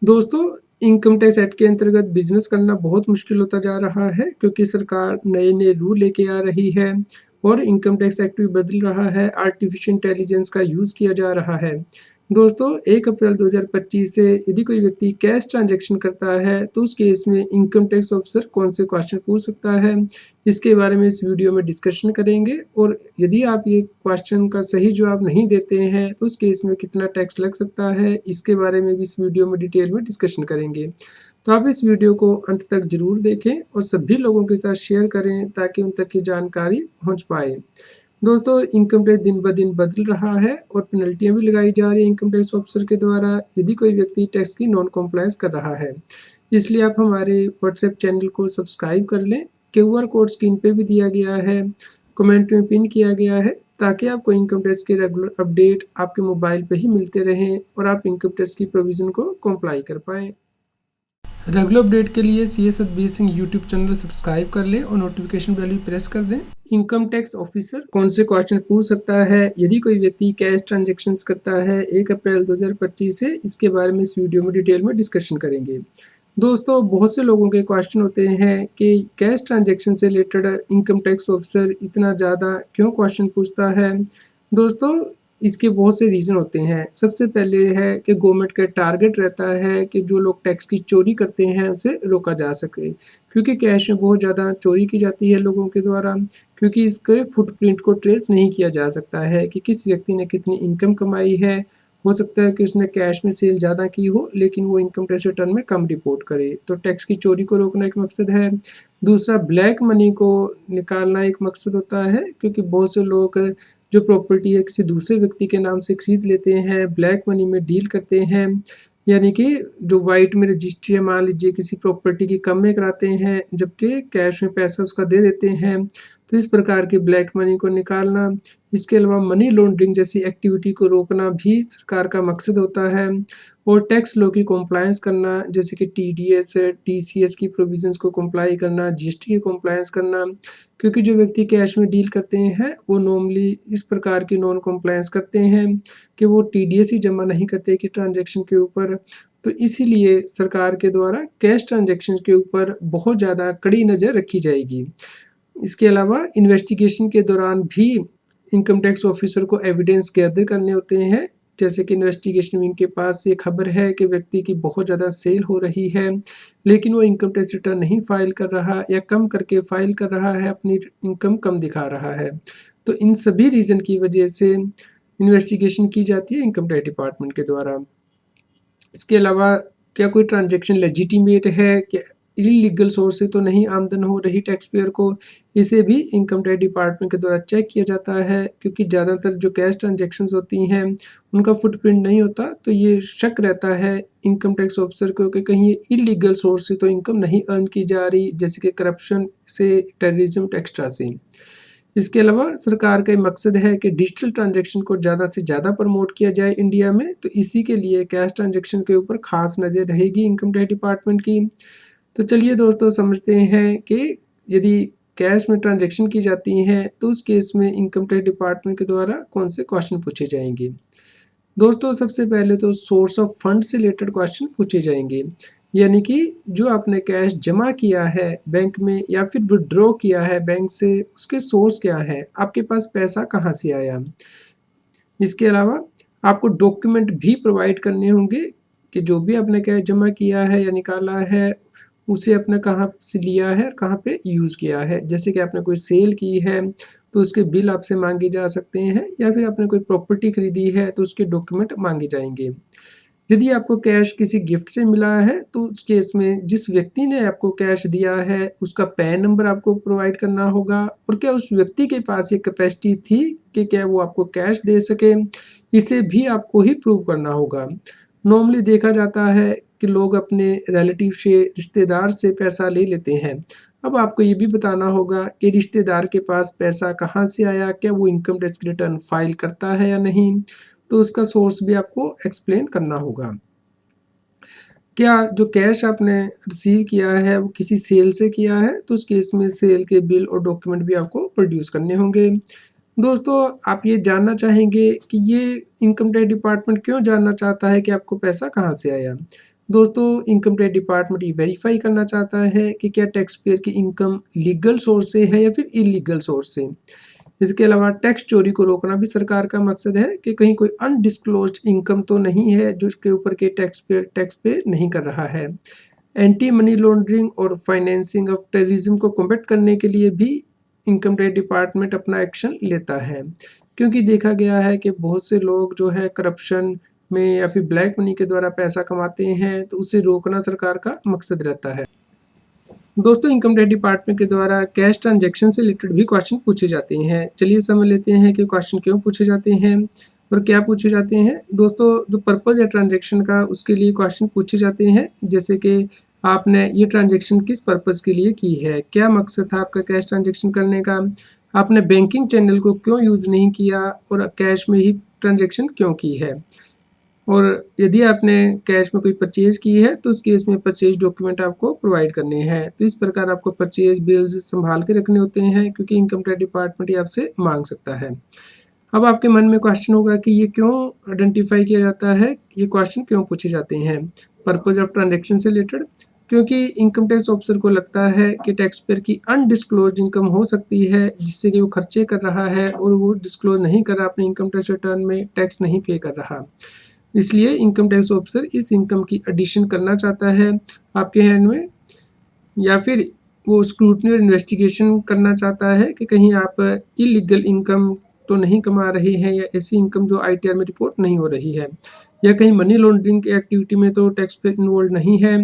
दोस्तों, income tax act के अंतर्गत बिज़नेस करना बहुत मुश्किल होता जा रहा है क्योंकि सरकार नए-नए रूल लेके आ रही है और इनकम टैक्स एक्ट भी बदल रहा है, आर्टिफ़िशियल इंटेलिजेंस का यूज़ किया जा रहा है। दोस्तों, 1 अप्रैल 2025 से यदि कोई व्यक्ति कैश ट्रांज़ैक्शन करता है, तो उस केस में इनकम टैक्स ऑफ़िसर कौन से क्वेश्चन पूछ सकता है, इसके बारे में इस वीडियो में डिस्कशन करेंगे और यदि आप ये क्वेश्चन का सही जवाब नहीं देते हैं, तो उस केस में कितना टैक्स लग सकता है, इसके बारे में भी इस वीडियो में डिटेल में डिस्कशन करेंगे। तो आप इस वीडियो को अंत तक ज़रूर देखें और सभी लोगों के साथ शेयर करें ताकि उन तक ये जानकारी पहुँच पाए। दोस्तों, इनकम टैक्स दिन-ब-दिन बदल रहा है और पेनल्टियाँ भी लगाई जा रही हैं इनकम टैक्स ऑफ़िसर के द्वारा यदि कोई व्यक्ति टैक्स की नॉन कॉम्प्लायंस कर रहा है। इसलिए आप हमारे व्हाट्सएप चैनल को सब्सक्राइब कर लें। क्यूआर कोड स्क्रीन पे भी दिया गया है, कमेंट में पिन किया गया है ताकि आपको इनकम टैक्स के रेगुलर अपडेट आपके मोबाइल पे ही मिलते रहें और आप इनकम टैक्स की प्रोविज़न को कॉम्प्लाई कर पाएँ। रेगुलर अपडेट के लिए CA Satbir Singh YouTube channel subscribe कर लें और नोटिफिकेशन बेल भी प्रेस कर दें। इनकम टैक्स ऑफिसर कौन से क्वेश्चन पूछ सकता है यदि कोई व्यक्ति कैश ट्रांजैक्शंस करता है 1 अप्रैल 2025 से, इसके बारे में इस वीडियो में डिटेल में डिस्कशन करेंगे। दोस्तों, बहुत से लोगों के क्वेश्चन होते हैं कि कैश ट्रांजैक्शन से रिलेटेड इनकम टैक्स ऑफिसर इतना ज़्यादा क्यों क्वेश्चन पूछता है। दोस्तों, इसके बहुत से रीज़न होते हैं। सबसे पहले है कि गवर्नमेंट का टारगेट रहता है कि जो लोग टैक्स की चोरी करते हैं उसे रोका जा सके, क्योंकि कैश में बहुत ज़्यादा चोरी की जाती है लोगों के द्वारा, क्योंकि इसके फुटप्रिंट को ट्रेस नहीं किया जा सकता है कि किस व्यक्ति ने कितनी इनकम कमाई है। हो सकता है कि उसने कैश में सेल ज़्यादा की हो लेकिन वो इनकम टैक्स रिटर्न में कम रिपोर्ट करे, तो टैक्स की चोरी को रोकना एक मकसद है। दूसरा, ब्लैक मनी को निकालना एक मकसद होता है, क्योंकि बहुत से लोग जो प्रॉपर्टी है किसी दूसरे व्यक्ति के नाम से खरीद लेते हैं, ब्लैक मनी में डील करते हैं, यानी कि जो व्हाइट में रजिस्ट्री है, मान लीजिए किसी प्रॉपर्टी की कम में कराते हैं जबकि कैश में पैसा उसका दे देते हैं। तो इस प्रकार की ब्लैक मनी को निकालना, इसके अलावा मनी लॉन्ड्रिंग जैसी एक्टिविटी को रोकना भी सरकार का मकसद होता है और टैक्स लॉ की कॉम्प्लायंस करना, जैसे कि टीडीएस, टीसीएस की प्रोविज़न्स को कॉम्प्लाई करना, जीएसटी की कॉम्प्लायंस करना, क्योंकि जो व्यक्ति कैश में डील करते हैं वो नॉर्मली इस प्रकार की नॉन कॉम्प्लायंस करते हैं कि वो टीडीएस ही जमा नहीं करते कि ट्रांज़ैक्शन के ऊपर। तो इसीलिए सरकार के द्वारा कैश ट्रांज़ैक्शन के ऊपर बहुत ज़्यादा कड़ी नज़र रखी जाएगी। इसके अलावा इन्वेस्टिगेशन के दौरान भी इनकम टैक्स ऑफिसर को एविडेंस गैदर करने होते हैं, जैसे कि इन्वेस्टिगेशन विंग के पास ये खबर है कि व्यक्ति की बहुत ज़्यादा सेल हो रही है, लेकिन वो इनकम टैक्स रिटर्न नहीं फाइल कर रहा या कम करके फाइल कर रहा है, अपनी इनकम कम दिखा रहा है। तो इन सभी रीज़न की वजह से इन्वेस्टिगेशन की जाती है इनकम टैक्स डिपार्टमेंट के द्वारा। इसके अलावा क्या कोई ट्रांज़ैक्शन लेजिटिमेट है, क्या इल्लीगल सोर्स से तो नहीं आमदन हो रही टैक्स पेयर को, इसे भी इनकम टैक्स डिपार्टमेंट के द्वारा चेक किया जाता है, क्योंकि ज़्यादातर जो कैश ट्रांज़ैक्शंस होती हैं, उनका फुटप्रिंट नहीं होता, तो ये शक रहता है इनकम टैक्स ऑफिसर को कि कहीं ये इल्लीगल सोर्स से तो इनकम नहीं अर्न की जा रही, जैसे कि करप्शन से, टेररिज्म, एक्स्ट्रा से। इसके अलावा सरकार का ये मकसद है कि डिजिटल ट्रांज़ैक्शन को ज़्यादा से ज़्यादा प्रमोट किया जाए इंडिया में, तो इसी के लिए कैश ट्रांज़ैक्शन के ऊपर ख़ास नज़र रहेगी इनकम टैक्स डिपार्टमेंट की। तो चलिए दोस्तों, समझते हैं कि यदि कैश में ट्रांज़ैक्शन की जाती हैं, तो उस केस में इनकम टैक्स डिपार्टमेंट के द्वारा कौन से क्वेश्चन पूछे जाएँगे। दोस्तों, सबसे पहले तो सोर्स ऑफ फंड से रिलेटेड क्वेश्चन पूछे जाएँगे, यानी कि जो आपने कैश जमा किया है बैंक में या फिर विथड्रॉ किया है बैंक से, उसके सोर्स क्या है? आपके पास पैसा कहाँ से आया? इसके अलावा आपको डॉक्यूमेंट भी प्रोवाइड करने होंगे कि जो भी आपने कैश जमा किया है या निकाला है, उसे आपने कहाँ से लिया है, कहाँ पे यूज़ किया है। जैसे कि आपने कोई सेल की है, तो उसके बिल आपसे माँगे जा सकते हैं, या फिर आपने कोई प्रॉपर्टी खरीदी है, तो उसके डॉक्यूमेंट माँगे जाएँगे। यदि आपको कैश किसी गिफ्ट से मिला है, तो उस केस में जिस व्यक्ति ने आपको कैश दिया है, उसका पैन नंबर आपको प्रोवाइड करना होगा और क्या उस व्यक्ति के पास ये कैपेसिटी थी कि क्या वो आपको कैश दे सके, इसे भी आपको ही प्रूव करना होगा। नॉर्मली देखा जाता है कि लोग अपने रिलेटिव से, रिश्तेदार से पैसा ले लेते हैं। अब आपको ये भी बताना होगा कि रिश्तेदार के पास पैसा कहाँ से आया, क्या वो इनकम टैक्स रिटर्न फाइल करता है या नहीं, तो उसका सोर्स भी आपको एक्सप्लेन करना होगा। क्या जो कैश आपने रिसीव किया है वो किसी सेल से किया है, तो उस केस में सेल के बिल और डॉक्यूमेंट भी आपको प्रोड्यूस करने होंगे। दोस्तों, आप ये जानना चाहेंगे कि ये इनकम टैक्स डिपार्टमेंट क्यों जानना चाहता है कि आपको पैसा कहाँ से आया? दोस्तों इनकम टैक्स डिपार्टमेंट ये वेरीफाई करना चाहता है कि क्या टैक्स पेयर की इनकम लीगल सोर्स से है या फिर इलीगल सोर्स से। इसके अलावा टैक्स चोरी को रोकना भी सरकार का मकसद है कि कहीं कोई अनडिस्क्लोज्ड इनकम तो नहीं है जो इसके ऊपर के टैक्स पे नहीं कर रहा है। एंटी मनी लॉन्ड्रिंग और फाइनेंसिंग ऑफ टेररिज्म को कॉम्बैट करने के लिए भी इनकम टैक्स डिपार्टमेंट अपना एक्शन लेता है, क्योंकि देखा गया है कि बहुत से लोग जो है करप्शन में या फिर ब्लैक मनी के द्वारा पैसा कमाते हैं, तो उसे रोकना सरकार का मकसद रहता है। दोस्तों इनकम टैक्स डिपार्टमेंट के द्वारा कैश ट्रांजैक्शन से रिलेटेड भी क्वेश्चन पूछे जाते हैं। चलिए समझ लेते हैं कि क्वेश्चन क्यों पूछे जाते हैं और क्या पूछे जाते हैं। दोस्तों जो पर्पज़ है ट्रांजैक्शन का, उसके लिए क्वेश्चन पूछे जाते हैं, जैसे कि आपने ये ट्रांजैक्शन किस पर्पज़ के लिए की है, क्या मकसद था आपका कैश ट्रांजैक्शन करने का, आपने बैंकिंग चैनल को क्यों यूज़ नहीं किया और कैश में ही ट्रांजैक्शन क्यों की है, और यदि आपने कैश में कोई परचेज़ की है तो उस केस में परचेज़ डॉक्यूमेंट आपको प्रोवाइड करने हैं। तो इस प्रकार आपको परचेज़ बिल्स सँभाल के रखने होते हैं, क्योंकि इनकम टैक्स डिपार्टमेंट ये आपसे माँग सकता है। अब आपके मन में क्वेश्चन होगा कि ये क्यों आइडेंटिफ़ाई किया जाता है, ये क्वेश्चन क्यों पूछे जाते हैं पर्पज़ ऑफ ट्रांज़ैक्शन से रिलेटेड। क्योंकि इनकम टैक्स ऑफिसर को लगता है कि टैक्स पेयर की अनडिस्क्लोज्ड इनकम हो सकती है, जिससे कि वो खर्चे कर रहा है और वो डिस्क्लोज़ नहीं कर रहा, अपने इनकम टैक्स रिटर्न में टैक्स नहीं पे कर रहा। इसलिए इनकम टैक्स ऑफिसर इस इनकम की एडिशन करना चाहता है आपके हैंड में, या फिर वो स्क्रूटनी और इन्वेस्टिगेशन करना चाहता है कि कहीं आप इलीगल इनकम तो नहीं कमा रहे हैं, या ऐसी इनकम जो आईटीआर में रिपोर्ट नहीं हो रही है, या कहीं मनी लॉन्ड्रिंग की एक्टिविटी में तो टैक्स पे इन्वॉल्व नहीं है।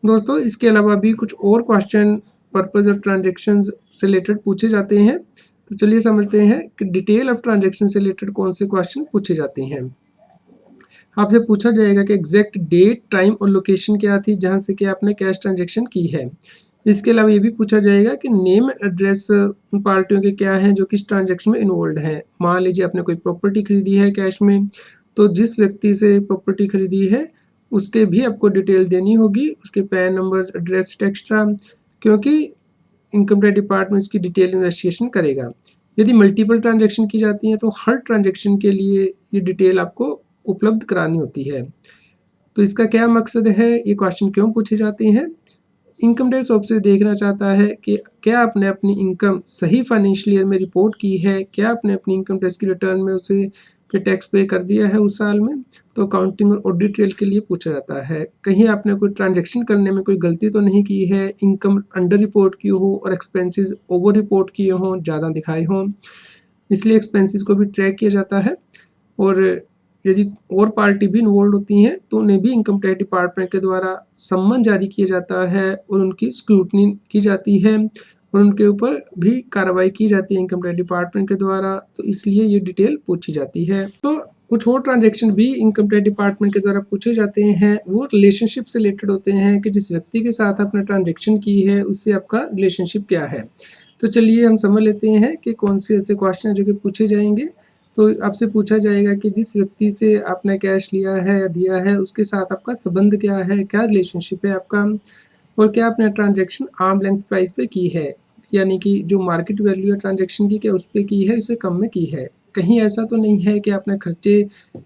दोस्तों इसके अलावा भी कुछ और क्वेश्चन पर्पज ऑफ ट्रांजेक्शन से रिलेटेड पूछे जाते हैं। तो चलिए समझते हैं कि डिटेल ऑफ ट्रांजेक्शन से रिलेटेड कौन से क्वेश्चन पूछे जाते हैं। आपसे पूछा जाएगा कि एग्जैक्ट डेट, टाइम और लोकेशन क्या थी जहां से कि आपने कैश ट्रांजैक्शन की है। इसके अलावा ये भी पूछा जाएगा कि नेम एड्रेस उन पार्टियों के क्या हैं जो किस ट्रांजैक्शन में इन्वॉल्व हैं। मान लीजिए आपने कोई प्रॉपर्टी खरीदी है कैश में, तो जिस व्यक्ति से प्रॉपर्टी खरीदी है उसके भी आपको डिटेल देनी होगी, उसके पैन नंबर्स, एड्रेस एक्स्ट्रा, क्योंकि इनकम टैक्स डिपार्टमेंट इसकी डिटेल इन्वेस्टिगेशन करेगा। यदि मल्टीपल ट्रांजैक्शन की जाती हैं तो हर ट्रांजैक्शन के लिए ये डिटेल आपको उपलब्ध करानी होती है। तो इसका क्या मकसद है, ये क्वेश्चन क्यों पूछे जाते हैं। इनकम टैक्स ऑफिसर देखना चाहता है कि क्या आपने अपनी इनकम सही फाइनेंशियल ईयर में रिपोर्ट की है, क्या आपने अपनी इनकम टैक्स की रिटर्न में उसे पे टैक्स पे कर दिया है उस साल में। तो अकाउंटिंग और ऑडिट ट्रेल के लिए पूछा जाता है, कहीं आपने कोई ट्रांजैक्शन करने में कोई गलती तो नहीं की है, इनकम अंडर रिपोर्ट की हो और एक्सपेंसेस ओवर रिपोर्ट किए हों, ज़्यादा दिखाए हों, इसलिए एक्सपेंसेस को भी ट्रैक किया जाता है। और यदि और पार्टी भी इन्वॉल्व होती हैं तो उन्हें भी इनकम टैक्स डिपार्टमेंट के द्वारा सम्मन जारी किया जाता है और उनकी स्क्रूटनी की जाती है और उनके ऊपर भी कार्रवाई की जाती है इनकम टैक्स डिपार्टमेंट के द्वारा। तो इसलिए ये डिटेल पूछी जाती है। तो कुछ और ट्रांजैक्शन भी इनकम टैक्स डिपार्टमेंट के द्वारा पूछे जाते हैं, वो रिलेशनशिप से रिलेटेड होते हैं कि जिस व्यक्ति के साथ आपने ट्रांजैक्शन की है उससे आपका रिलेशनशिप क्या है। तो चलिए हम समझ लेते हैं कि कौन से ऐसे क्वेश्चन हैं जो कि पूछे जाएंगे। तो आपसे पूछा जाएगा कि जिस व्यक्ति से आपने कैश लिया है या दिया है उसके साथ आपका संबंध क्या है, क्या रिलेशनशिप है आपका, और क्या आपने ट्रांजैक्शन आर्म लेंथ प्राइस पे की है, यानी कि जो मार्केट वैल्यू है ट्रांजैक्शन की, क्या उस पे की है, उससे कम में की है। कहीं ऐसा तो नहीं है कि आपने खर्चे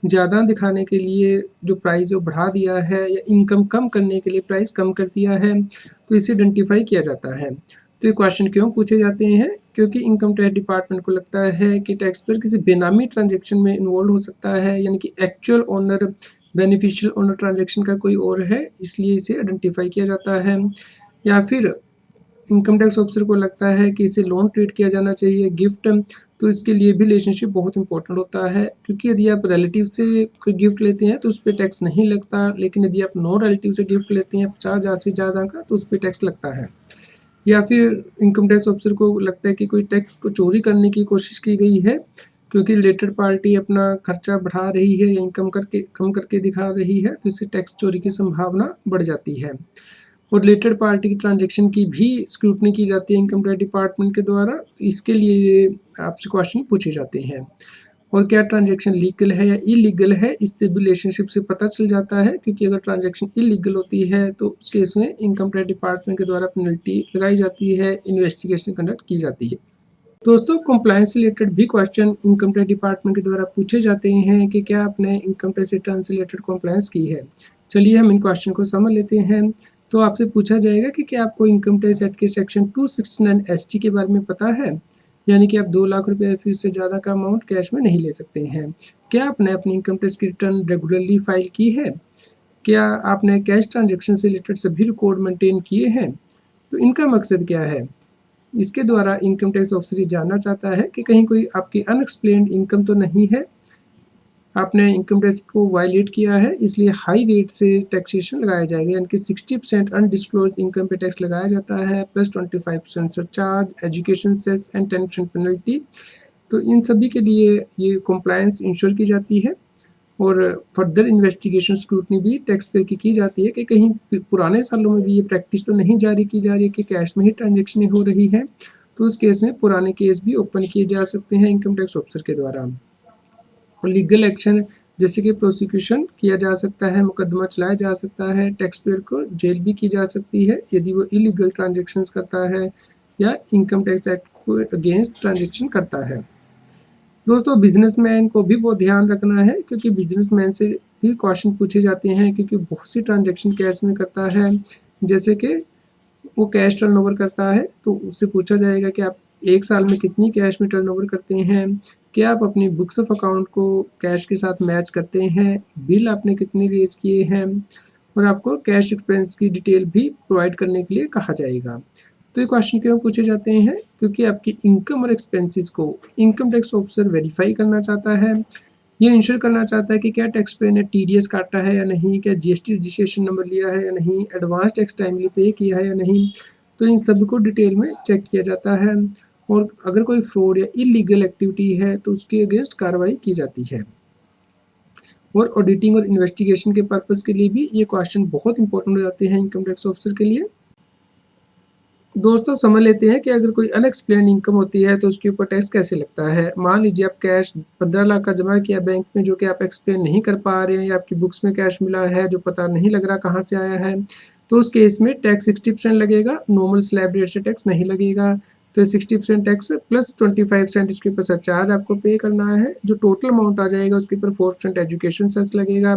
ज़्यादा दिखाने के लिए जो प्राइस है वो बढ़ा दिया है, या इनकम कम करने के लिए प्राइस कम कर दिया है। तो इसे आइडेंटिफाई किया जाता है। तो ये क्वेश्चन क्यों पूछे जाते हैं, क्योंकि इनकम टैक्स डिपार्टमेंट को लगता है कि टैक्स पेयर किसी बेनामी ट्रांजैक्शन में इन्वॉल्व हो सकता है, यानी कि actual owner beneficial owner transaction का कोई और है, इसलिए इसे आइडेंटिफाई किया जाता है। या फिर इनकम टैक्स ऑफिसर को लगता है कि इसे लोन ट्रीट किया जाना चाहिए, गिफ्ट, तो इसके लिए भी रिलेशनशिप बहुत इंपॉर्टेंट होता है, क्योंकि यदि आप रिलेटिव से कोई गिफ्ट लेते हैं तो उस पर टैक्स नहीं लगता, लेकिन यदि आप नो रिलेटिव से गिफ्ट लेते हैं 50,000 से ज़्यादा का तो उस पर टैक्स लगता है। या फिर इनकम टैक्स ऑफिसर को लगता है कि कोई टैक्स को चोरी करने की कोशिश की गई है, क्योंकि रिलेटेड पार्टी अपना खर्चा बढ़ा रही है या इनकम करके कम करके दिखा रही है, तो इससे टैक्स चोरी की संभावना बढ़ जाती है। और रिलेटेड पार्टी की ट्रांजैक्शन की भी स्क्रूटनी की जाती है इनकम टैक्स डिपार्टमेंट के द्वारा, इसके लिए आपसे क्वेश्चन पूछे जाते हैं। और क्या ट्रांजैक्शन लीगल है या इलीगल है, इससे भी रिलेशनशिप से पता चल जाता है, क्योंकि अगर ट्रांजैक्शन इलीगल होती है तो उस केस में इनकम टैक्स डिपार्टमेंट के द्वारा पेनल्टी लगाई जाती है, इन्वेस्टिगेशन कंडक्ट की जाती है। दोस्तों कंप्लायंस से रिलेटेड भी क्वेश्चन इनकम टैक्स डिपार्टमेंट के द्वारा पूछे जाते हैं कि क्या आपने इनकम टैक्स रिटर्न से रिलेटेड कंप्लायंस की है। चलिए हम इन क्वेश्चन को समझ लेते हैं। तो आपसे पूछा जाएगा कि क्या आपको इनकम टैक्स एक्ट के सेक्शन 269 एसटी के बारे में पता है? यानी कि आप 2 लाख रुपए या फिर उससे ज़्यादा का अमाउंट कैश में नहीं ले सकते हैं। क्या आपने अपनी इनकम टैक्स की रिटर्न रेगुलरली फाइल की है? क्या आपने कैश ट्रांजैक्शन से रिलेटेड सभी रिकॉर्ड मेंटेन किए हैं? तो इनका मकसद क्या है? इसके द्वारा इनकम टैक्स ऑफिसर ये जानना चाहता है कि कहीं कोई आपकी अनएक्सप्लेन्ड इनकम तो नहीं है, आपने इनकम टैक्स को वायलेट किया है, इसलिए हाई रेट से टैक्सेशन लगाया जाएगा, यानी कि 60% अनडिस्क्लोज्ड इनकम पे टैक्स लगाया जाता है, plus 25% surcharge, education cess and 10% penalty. तो इन सभी के लिए ये कंप्लायंस इंश्योर की जाती है और फर्दर इन्वेस्टिगेशन स्क्रूटनी भी टैक्स पेयर की जाती है कि कहीं पुराने सालों में भी ये प्रैक्टिस तो नहीं जारी की जा रही है कि कैश में ही ट्रांजेक्शन हो रही है। तो उस केस में पुराने केस भी ओपन किए जा सकते हैं इनकम टैक्स ऑफिसर के द्वारा। और लीगल एक्शन जैसे कि प्रोसिक्यूशन किया जा सकता है, मुकदमा चलाया जा सकता है, टैक्स पेयर को जेल भी की जा सकती है यदि वो इलीगल ट्रांजेक्शन्स करता है या इनकम टैक्स एक्ट को अगेंस्ट ट्रांजेक्शन करता है। दोस्तों बिजनेसमैन को भी बहुत ध्यान रखना है क्योंकि बिजनेसमैन से भी क्वेश्चन पूछे जाते हैं क्योंकि बहुत सी ट्रांजेक्शन कैश में करता है, जैसे कि वो कैश टर्नओवर करता है तो उससे पूछा जाएगा कि आप एक साल में कितनी कैश में टर्नओवर करते हैं, क्या आप अपनी बुक्स ऑफ अकाउंट को कैश के साथ मैच करते हैं, बिल आपने कितने रेज किए हैं और आपको कैश एक्सपेंस की डिटेल भी प्रोवाइड करने के लिए कहा जाएगा। तो ये क्वेश्चन क्यों पूछे जाते हैं? क्योंकि आपकी इनकम और एक्सपेंसेस को इनकम टैक्स ऑफिसर वेरीफाई करना चाहता है, ये इंश्योर करना चाहता है कि क्या टैक्स पेयर ने टीडीएस काटा है या नहीं, क्या जीएसटी रजिस्ट्रेशन नंबर लिया है या नहीं, एडवांस टैक्स टाइमली पे किया है या नहीं। तो इन सब को डिटेल में चेक किया जाता है और अगर कोई फ्रॉड या इलीगल एक्टिविटी है तो उसके अगेंस्ट कार्रवाई की जाती है। और ऑडिटिंग और इन्वेस्टिगेशन के पर्पज़ के लिए भी ये क्वेश्चन बहुत इंपॉर्टेंट हो जाते हैं इनकम टैक्स ऑफिसर के लिए। दोस्तों समझ लेते हैं कि अगर कोई अनएक्सप्लेन्ड इनकम होती है तो उसके ऊपर टैक्स कैसे लगता है। मान लीजिए आप कैश 15 लाख का जमा किया बैंक में जो कि आप एक्सप्लेन नहीं कर पा रहे हैं या आपकी बुक्स में कैश मिला है जो पता नहीं लग रहा कहाँ से आया है, तो उस केस में टैक्स 60% लगेगा, नॉर्मल स्लैब रेट से टैक्स नहीं लगेगा। तो 60% टैक्स प्लस 25% इसके ऊपर सरचार्ज आपको पे करना है, जो टोटल अमाउंट आ जाएगा उसके ऊपर 4% एजुकेशन सेस लगेगा।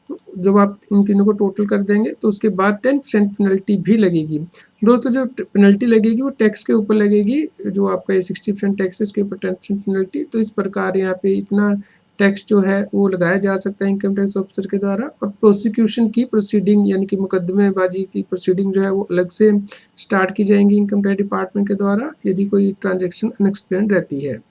तो जब आप इन तीनों को टोटल कर देंगे तो उसके बाद 10% पेनल्टी भी लगेगी। दोस्तों जो पेनल्टी लगेगी वो टैक्स के ऊपर लगेगी, जो आपका ये 60% टैक्स है उसके ऊपर 10% पेनल्टी। तो इस प्रकार यहाँ पे इतना टैक्स जो है वो लगाया जा सकता है इनकम टैक्स ऑफिसर के द्वारा। और प्रोसिक्यूशन की प्रोसीडिंग यानी कि मुकदमेबाजी की प्रोसीडिंग जो है वो अलग से स्टार्ट की जाएंगी इनकम टैक्स डिपार्टमेंट के द्वारा यदि कोई ट्रांजेक्शन अनएक्सप्लेन्ड रहती है।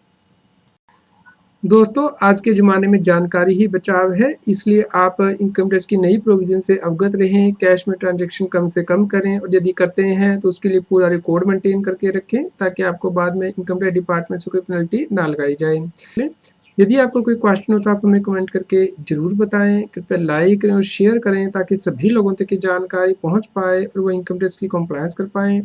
दोस्तों आज के ज़माने में जानकारी ही बचाव है, इसलिए आप इनकम टैक्स की नई प्रोविज़न से अवगत रहें, कैश में ट्रांजैक्शन कम से कम करें और यदि करते हैं तो उसके लिए पूरा रिकॉर्ड मेंटेन करके रखें ताकि आपको बाद में इनकम टैक्स डिपार्टमेंट से कोई पेनल्टी ना लगाई जाए। यदि आपको कोई क्वेश्चन हो तो आप हमें कमेंट करके ज़रूर बताएं, कृपया लाइक करें और शेयर करें ताकि सभी लोगों तक ये जानकारी पहुँच पाए और वो इनकम टैक्स की कंप्लायंस कर पाएँ।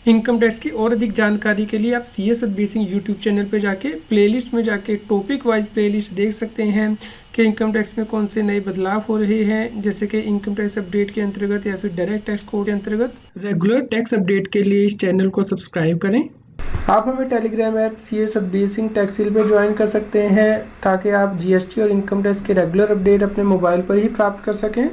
इनकम टैक्स की और अधिक जानकारी के लिए आप CS अदबी सिंह यूट्यूब चैनल पर जाके प्लेलिस्ट में जाके टॉपिक वाइज प्लेलिस्ट देख सकते हैं कि इनकम टैक्स में कौन से नए बदलाव हो रहे हैं, जैसे कि इनकम टैक्स अपडेट के अंतर्गत या फिर डायरेक्ट टैक्स कोड के अंतर्गत। रेगुलर टैक्स अपडेट के लिए इस चैनल को सब्सक्राइब करें। आप हमें टेलीग्राम ऐप CS अदबी सिंह टैक्स हिल पर ज्वाइन कर सकते हैं ताकि आप GST और इनकम टैक्स के रेगुलर अपडेट अपने मोबाइल पर ही प्राप्त कर सकें।